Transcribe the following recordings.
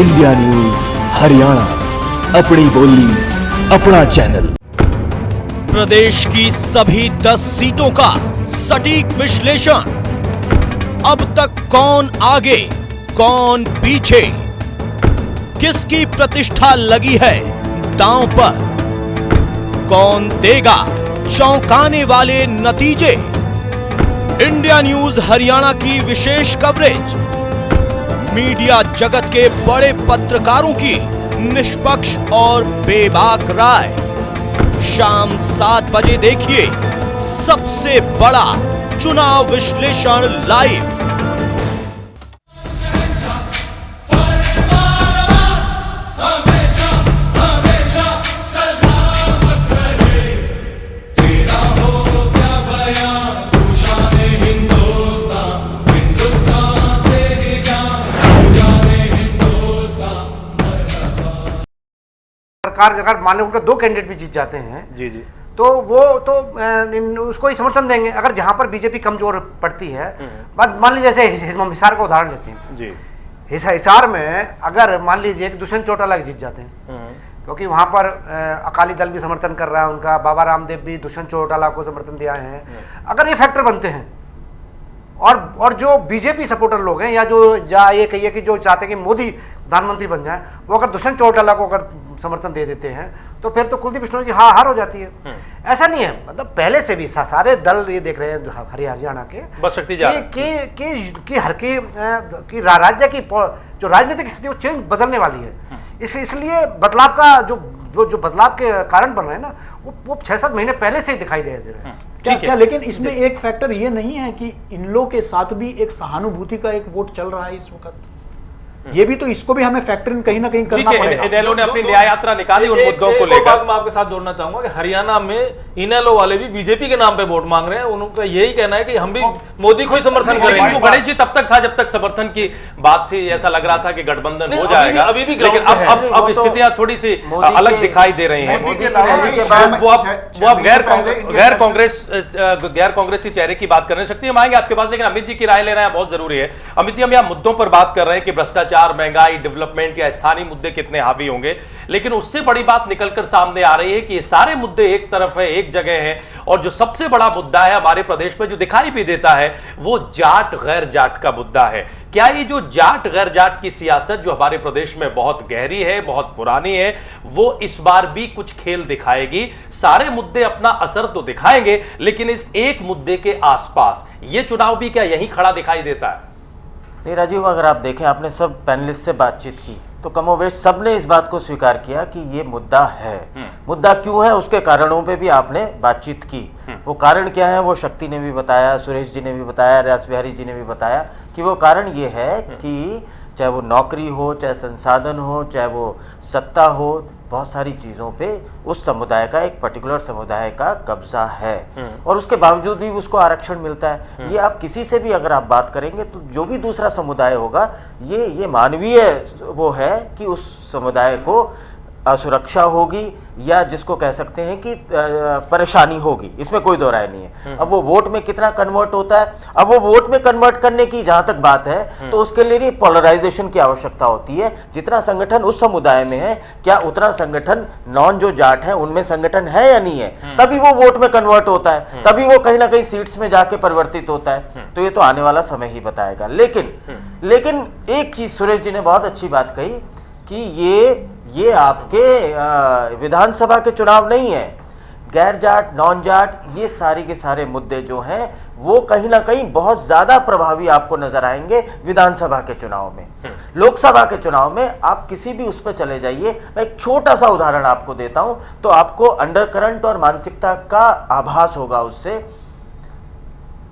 India news Haryana, अपनी बोली अपना चैनल। प्रदेश की सभी 10 सीटों का सटीक विश्लेषण। अब तक कौन आगे कौन पीछे, किसकी प्रतिष्ठा लगी है दांव पर, कौन देगा चौंकाने वाले नतीजे। इंडिया न्यूज हरियाणा की विशेष कवरेज, मीडिया जगत के बड़े पत्रकारों की निष्पक्ष और बेबाक राय। शाम 7 बजे देखिए सबसे बड़ा चुनाव विश्लेषण लाइव। सरकार अगर मान लो उनके 2 कैंडिडेट भी जीत जाते हैं जी जी, तो वो तो उसको ही समर्थन देंगे। अगर जहां पर बीजेपी कमजोर पड़ती है, मान लीजिए जैसे हिसार का उदाहरण लेते हैं जी, हिसार में अगर मान लीजिए दुष्यंत चौटाला जीत जाते हैं, क्योंकि वहां पर अकाली दल भी समर्थन कर रहा है उनका, बाबा रामदेव भी दुष्यंत चौटाला को समर्थन दिया है। अगर ये फैक्टर बनते हैं और जो बीजेपी सपोर्टर लोग हैं या जो ये कहिए कि जो चाहते हैं कि मोदी प्रधानमंत्री बन जाए, वो अगर दुष्यंत चौटाला को अगर समर्थन दे देते हैं तो फिर तो कुलदीप बिश्नोई की हार हो जाती है। ऐसा नहीं है, मतलब पहले से भी सारे दल ये देख रहे हैं हरियाणा के बस शक्ति कि राज्य की जो राजनीतिक स्थिति वो चेंज बदलने वाली है। इसलिए बदलाव का जो बदलाव के कारण बन रहे हैं ना, वो 6-7 महीने पहले से ही दिखाई दे रहे हैं। क्या लेकिन इसमें एक फैक्टर ये नहीं है कि इन लोगों के साथ भी एक सहानुभूति का एक वोट चल रहा है इस वक्त? ये भी तो इसको भी हमें फैक्टर इन कहीं ना कहीं करना पड़ेगा। इनेलो ने अपनी न्याय यात्रा निकाली उन मुद्दों को लेकर। मैं आपके साथ जोड़ना चाहूंगा कि हरियाणा में इनेलो वाले भी बीजेपी के नाम पे वोट मांग रहे हैं। उनका यही कहना है कि हम भी मोदी को ही समर्थन करेंगे। गणेश जी तब तक था जब तक समर्थन की बात थी, ऐसा लग रहा था कि गठबंधन हो जाएगा। अभी भी लेकिन अब स्थितियां थोड़ी सी अलग दिखाई दे रही हैं। वो अब गैर कांग्रेसी चेहरे की बात करने सकती है। हम आएंगे आपके पास, लेकिन अमित जी की राय लेना बहुत जरूरी है। अमित जी, हम यहाँ मुद्दों पर बात कर रहे हैं कि भ्रष्टाचार, महंगाई, डेवलपमेंट या स्थानीय मुद्दे कितने हावी होंगे, लेकिन उससे बड़ी बात निकलकर सामने आ रही है कि ये सारे मुद्दे एक तरफ है, एक जगह है, और जो सबसे बड़ा मुद्दा है हमारे प्रदेश में जो दिखाई भी देता है वो जाट गैर जाट का मुद्दा है। क्या ये जो जाट गैर जाट की सियासत जो हमारे प्रदेश में बहुत गहरी है, बहुत पुरानी है, वो इस बार भी कुछ खेल दिखाएगी? सारे मुद्दे अपना असर तो दिखाएंगे, लेकिन इस एक मुद्दे के आसपास ये चुनाव भी क्या यही खड़ा दिखाई देता है? नहीं राजीव, अगर आप देखें, आपने सब पैनलिस्ट से बातचीत की तो कमोबेश सबने इस बात को स्वीकार किया कि ये मुद्दा है। मुद्दा क्यों है उसके कारणों पे भी आपने बातचीत की। वो कारण क्या है वो शक्ति ने भी बताया, सुरेश जी ने भी बताया, रास बिहारी जी ने भी बताया कि वो कारण ये है कि चाहे वो नौकरी हो, चाहे संसाधन हो, चाहे वो सत्ता हो, बहुत सारी चीज़ों पे उस समुदाय का, एक पर्टिकुलर समुदाय का कब्जा है और उसके बावजूद भी उसको आरक्षण मिलता है। ये आप किसी से भी अगर आप बात करेंगे तो जो भी दूसरा समुदाय होगा, ये मानवीय वो है कि उस समुदाय को असुरक्षा होगी या जिसको कह सकते हैं कि परेशानी होगी, इसमें कोई दो राय नहीं है। अब वो वोट में कितना कन्वर्ट होता है, अब वो वोट में कन्वर्ट करने की जहां तक बात है तो उसके लिए पोलराइजेशन की आवश्यकता होती है। जितना संगठन उस समुदाय में है, क्या उतना संगठन नॉन जो जाट है उनमें संगठन है या नहीं है, तभी वो वोट में कन्वर्ट होता है, तभी वो कहीं ना कहीं सीट्स में जाके परिवर्तित होता है। तो ये तो आने वाला समय ही बताएगा। लेकिन एक चीज सुरेश जी ने बहुत अच्छी बात कही कि ये आपके विधानसभा के चुनाव नहीं है। गैर जाट, नॉन जाट, ये सारे के सारे मुद्दे जो हैं वो कहीं ना कहीं बहुत ज्यादा प्रभावी आपको नजर आएंगे विधानसभा के चुनाव में। लोकसभा के चुनाव में आप किसी भी उस पर चले जाइए, मैं एक छोटा सा उदाहरण आपको देता हूं तो आपको अंडर करंट और मानसिकता का आभास होगा। उससे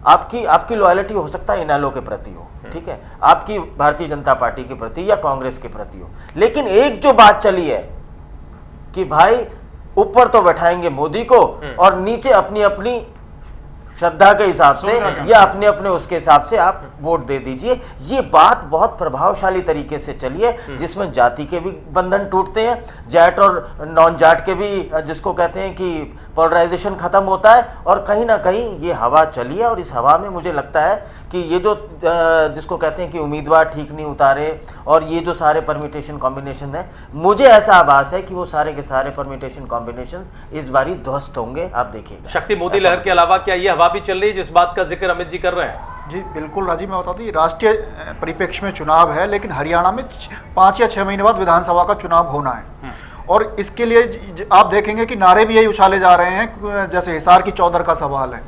आपकी लॉयल्टी हो सकता है इनेलो के प्रति हो, ठीक है, आपकी भारतीय जनता पार्टी के प्रति या कांग्रेस के प्रति हो, लेकिन एक जो बात चली है कि भाई ऊपर तो बैठाएंगे मोदी को और नीचे अपनी अपनी श्रद्धा के हिसाब से या अपने अपने उसके हिसाब से आप वोट दे दीजिए। ये बात बहुत प्रभावशाली तरीके से चली है, जिसमें जाति के भी बंधन टूटते हैं, जाट और नॉन जाट के भी, जिसको कहते हैं कि पोलराइजेशन खत्म होता है, और कहीं ना कहीं ये हवा चली है। और इस हवा में मुझे लगता है कि ये जो जिसको कहते हैं कि उम्मीदवार ठीक नहीं उतारे, और ये जो सारे परम्यूटेशन कॉम्बिनेशन है, मुझे ऐसा आभास है कि वो सारे के सारे परम्यूटेशन कॉम्बिनेशंस इस बारी ध्वस्त होंगे। आप देखिएगा। शक्ति, मोदी लहर के अलावा क्या ये हवा भी चल रही है जिस बात का जिक्र अमित जी कर रहे हैं? जी बिल्कुल राजीव, मैं बताता हूँ, राष्ट्रीय परिप्रेक्ष्य में चुनाव है, लेकिन हरियाणा में 5 या 6 महीने बाद विधानसभा का चुनाव होना है। और इसके लिए आप देखेंगे कि नारे भी यही उछाले जा रहे हैं, जैसे हिसार की चौधर का सवाल है।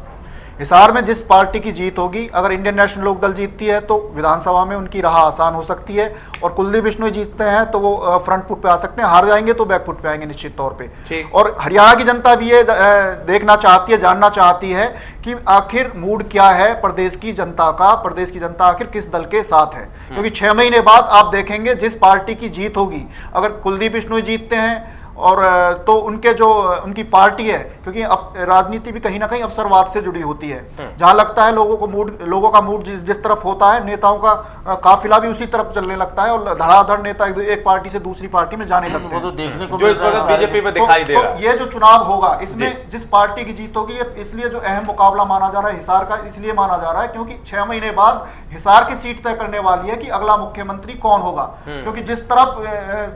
हिसार में जिस पार्टी की जीत होगी, अगर इंडियन नेशनल लोक दल जीतती है तो विधानसभा में उनकी राह आसान हो सकती है, और कुलदीप बिश्नोई जीतते हैं तो वो फ्रंट फुट पे आ सकते हैं, हार जाएंगे तो बैक फुट पे आएंगे निश्चित तौर पे। और हरियाणा की जनता भी ये देखना चाहती है, जानना चाहती है कि आखिर मूड क्या है प्रदेश की जनता का, प्रदेश की जनता आखिर किस दल के साथ है। क्योंकि 6 महीने बाद आप देखेंगे जिस पार्टी की जीत होगी, अगर कुलदीप बिश्नोई जीतते हैं और तो उनके जो उनकी पार्टी है, क्योंकि राजनीति भी कहीं ना कहीं अवसरवाद से जुड़ी होती है, जहां लगता है लोगों का मूड जिस तरफ होता है, नेताओं का काफिला भी उसी तरफ चलने लगता है, और धड़ाधड़ नेता एक पार्टी से दूसरी पार्टी में जाने लगते हैं। तो देखने को जो इस वक्त बीजेपी में दिखाई दे रहा है। ये जो चुनाव होगा, इसमें जिस पार्टी की जीत होगी, ये इसलिए जो अहम मुकाबला माना जा रहा है हिसार का, इसलिए माना जा रहा है क्योंकि 6 महीने बाद हिसार की सीट तय करने वाली है कि अगला मुख्यमंत्री कौन होगा। क्योंकि जिस तरफ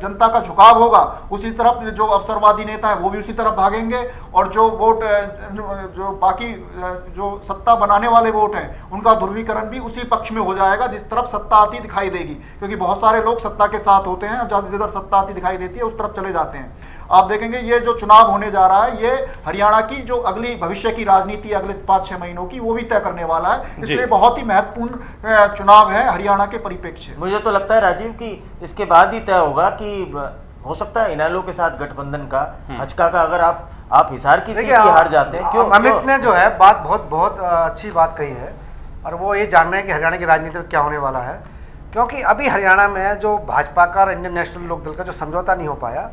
जनता का झुकाव होगा, उसी तरफ जो अवसरवादी नेता है वो भी उसी तरफ भागेंगे, और जो वोट जो बाकी जो सत्ता बनाने वाले वोट हैं, उनका ध्रुवीकरण भी उसी पक्ष में हो जाएगा जिस तरफ सत्ता आती दिखाई देगी। क्योंकि बहुत सारे लोग सत्ता के साथ होते हैं, और जिधर सत्ता आती दिखाई देती है उस तरफ चले जाते हैं। आप देखेंगे ये जो चुनाव होने जा रहा है, ये हरियाणा की जो अगली भविष्य की राजनीति अगले 5-6 महीनों की, वो भी तय करने वाला है। इसलिए बहुत ही महत्वपूर्ण चुनाव है हरियाणा के परिप्रेक्ष्य। मुझे तो लगता है राजीव कि इसके बाद ही तय होगा कि हो सकता है इनेलो के साथ गठबंधन का, हचका का, अगर आप हिसार की सीट हार जाते हैं। क्यों? अमित ने जो है बात बहुत अच्छी बात कही है, और वो ये जानना है कि हरियाणा की राजनीति में क्या होने वाला है। क्योंकि अभी हरियाणा में जो भाजपा का और इंडियन नेशनल लोक दल का जो समझौता नहीं हो पाया,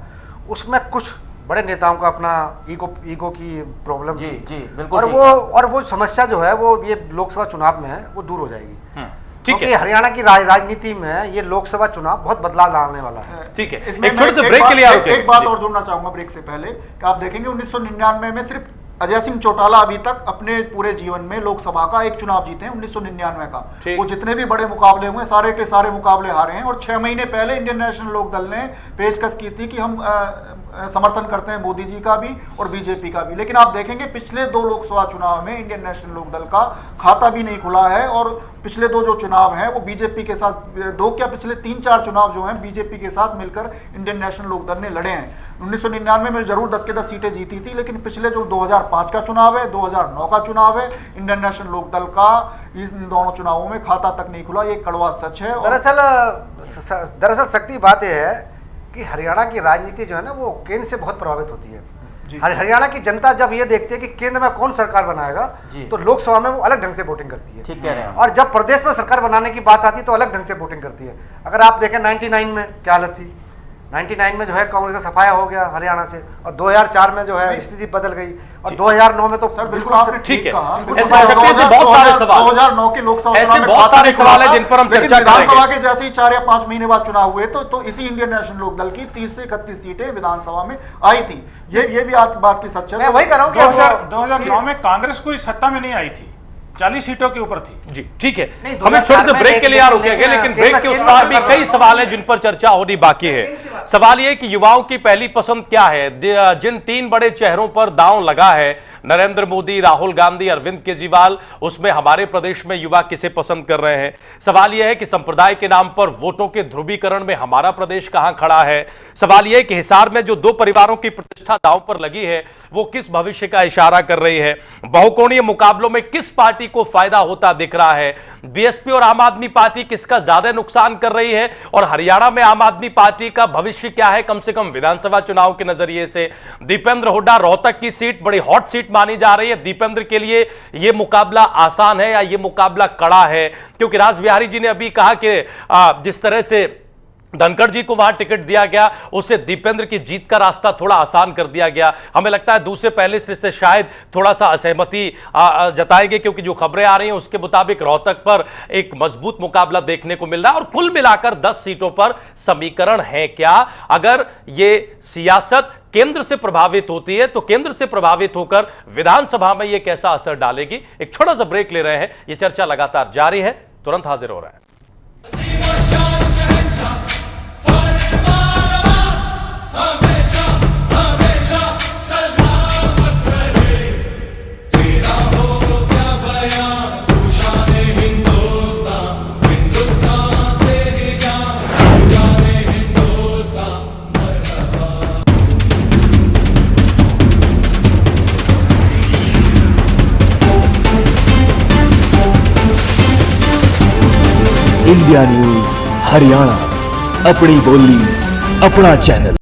उसमें कुछ बड़े नेताओं का अपना ईगो की प्रॉब्लम जी थी। जी बिल्कुल। और वो समस्या जो है वो ये लोकसभा चुनाव में है, वो दूर हो जाएगी। ठीक है। हरियाणा की राजनीति में ये लोकसभा चुनाव बहुत बदलाव लाने वाला है। ठीक है, इसमें एक छोटे से एक ब्रेक के लिए एक बात और जोड़ना चाहूंगा ब्रेक से पहले, कि आप देखेंगे 1999 में सिर्फ अजय सिंह चौटाला अभी तक अपने पूरे जीवन में लोकसभा का एक चुनाव जीते हैं 1999 का। वो जितने भी बड़े मुकाबले हुए सारे के सारे मुकाबले हारे हैं। और 6 महीने पहले इंडियन नेशनल लोक दल ने पेशकश की थी कि हम समर्थन करते हैं मोदी जी का भी और बीजेपी का भी। लेकिन आप देखेंगे पिछले 2 लोकसभा चुनाव में इंडियन नेशनल लोक दल का खाता भी नहीं खुला है, और पिछले 2 जो चुनाव हैं वो बीजेपी के साथ, 2 क्या पिछले 3-4 चुनाव जो हैं बीजेपी के साथ मिलकर इंडियन नेशनल लोक दल ने लड़े हैं। 1999 में जरूर 10 के 10 सीटें जीती थी, लेकिन पिछले जो 2005 का चुनाव है, 2009 का चुनाव है, इंडियन नेशनल लोक दल का इन दोनों चुनावों में खाता तक नहीं खुला। ये कड़वा सच है। दरअसल शक्ति बात यह है कि हरियाणा की राजनीति जो है ना वो केंद्र से बहुत प्रभावित होती है। हरियाणा की जनता जब ये देखती है कि केंद्र में कौन सरकार बनाएगा, तो लोकसभा में वो अलग ढंग से वोटिंग करती है। ठीक कह रहे हैं। और जब प्रदेश में सरकार बनाने की बात आती है तो अलग ढंग से वोटिंग करती है। अगर आप देखें 99 में क्या हालत थी, 99 में जो है कांग्रेस का सफाया हो गया हरियाणा से, और 2004 में जो है स्थिति बदल गई, और 2009 में तो सर बिल्कुल आपने ठीक है। कहा। ऐसे बहुत सारे सवाल, 2009 के लोकसभा ऐसे चुनाव में बहुत सारे सवाल हैं जिन पर हम चर्चा करेंगे। विधानसभा के जैसे ही 4 या 5 महीने बाद चुनाव हुए तो इसी इंडियन नेशनल लोक दल की 30 से 31 सीटें विधानसभा में आई थी। ये भी बात की सच्चाई है। मैं वही कर रहा हूँ कि 2009 में कांग्रेस कोई सत्ता में नहीं आई थी, 40 सीटों के ऊपर थी। जी ठीक है, हम एक छोटे से ब्रेक के लिए रुकेंगे, लेकिन ब्रेक के उस पार भी कई सवाल हैं जिन पर चर्चा होनी बाकी है। सवाल ये कि युवाओं की पहली पसंद क्या है? जिन 3 बड़े चेहरों पर दांव लगा है, नरेंद्र मोदी, राहुल गांधी, अरविंद केजरीवाल, उसमें हमारे प्रदेश में युवा किसे पसंद कर रहे हैं? सवाल यह है कि संप्रदाय के नाम पर वोटों के ध्रुवीकरण में हमारा प्रदेश कहां खड़ा है? सवाल यह है कि हिसार में जो 2 परिवारों की प्रतिष्ठा दांव पर लगी है वो किस भविष्य का इशारा कर रही है? बहुकोणीय मुकाबलों में किस पार्टी को फायदा होता दिख रहा है? बीएसपी और आम आदमी पार्टी किसका ज्यादा नुकसान कर रही है? और हरियाणा में आम आदमी पार्टी का भविष्य क्या है, कम से कम विधानसभा चुनाव के नजरिए से? दीपेंद्र हुड्डा रोहतक की सीट बड़ी हॉट सीट मानी जा रही है। दीपेंद्र के लिए यह मुकाबला आसान है या यह मुकाबला कड़ा है? क्योंकि रास बिहारी जी ने अभी कहा कि जिस तरह से धनखड़ जी को वहां टिकट दिया गया, उससे दीपेंद्र की जीत का रास्ता थोड़ा आसान कर दिया गया। हमें लगता है दूसरे पहले से शायद थोड़ा सा असहमति जताएंगे, क्योंकि जो खबरें आ रही हैं उसके मुताबिक रोहतक पर एक मजबूत मुकाबला देखने को मिल रहा है। और कुल मिलाकर 10 सीटों पर समीकरण है क्या? अगर ये सियासत केंद्र से प्रभावित होती है तो केंद्र से प्रभावित होकर विधानसभा में यह कैसा असर डालेगी? एक छोटा सा ब्रेक ले रहे हैं, यह चर्चा लगातार जारी है, तुरंत हाजिर हो रहा है। इंडिया न्यूज हरियाणा, अपनी बोली अपना चैनल।